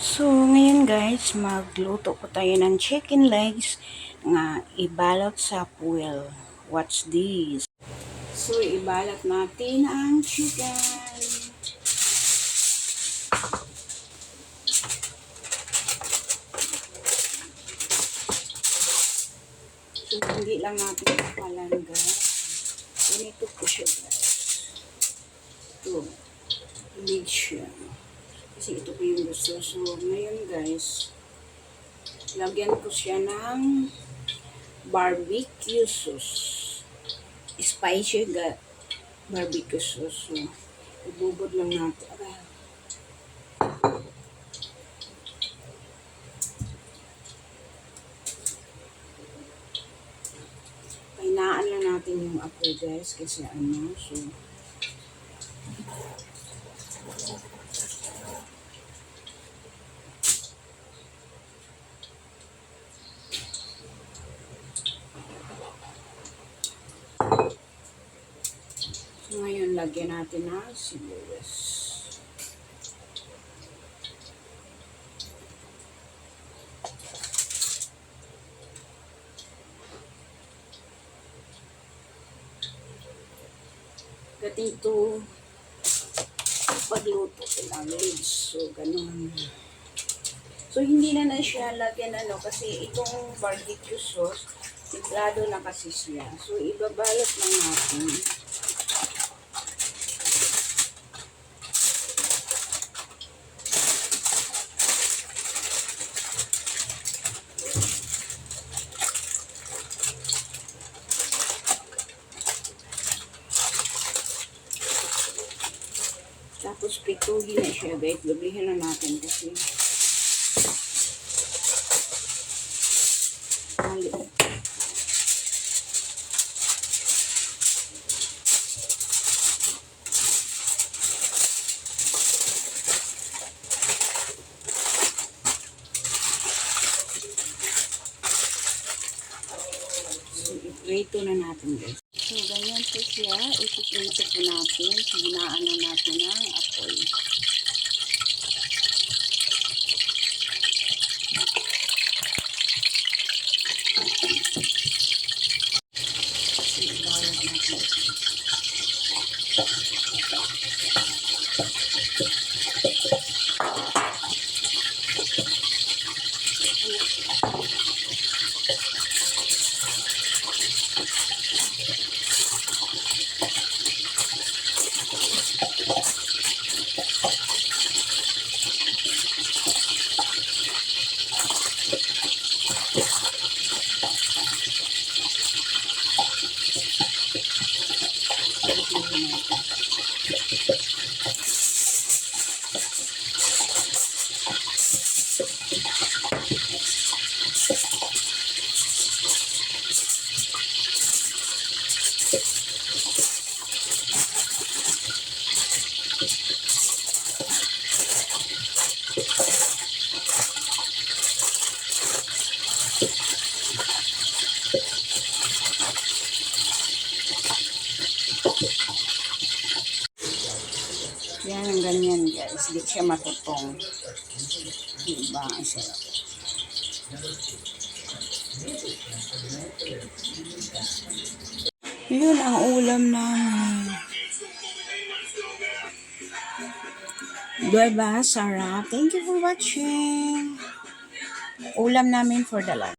So, ngayon guys, magluto po tayo ng chicken legs nga ibalot sa fuel. What's this? So, ibalot natin ang chicken. So, hindi lang natin kapalan guys. Ganito po siya guys. Ito. Legs siya. Kasi ito po yung gusto. So, ngayon guys, lagyan ko siya ng barbecue sauce. Spicy barbecue sauce. So, ibubod lang natin. Pahinaan lang natin yung apoy guys kasi ano. So, ngayon, lagyan natin ng sibuyas. Ganito pagluto ko ng legs. So, ganun. So, hindi na siya lagyan ano kasi itong barbecue sauce, tiklado na kasi siya. So, ibabalot lang natin. Tapos pituhin na siya guys. Gablihin na natin kasi iprito na natin guys. So, ganyan po siya. Ipiprito po natin. Hinaan na natin ng apoy. Ibalat natin. Yan ang ganyan guys. Hindi siya matutong. Diba? Ang sarap. Yun ang ulam namin. Diba? Sarap. Thank you for watching. Ulam namin for the lunch.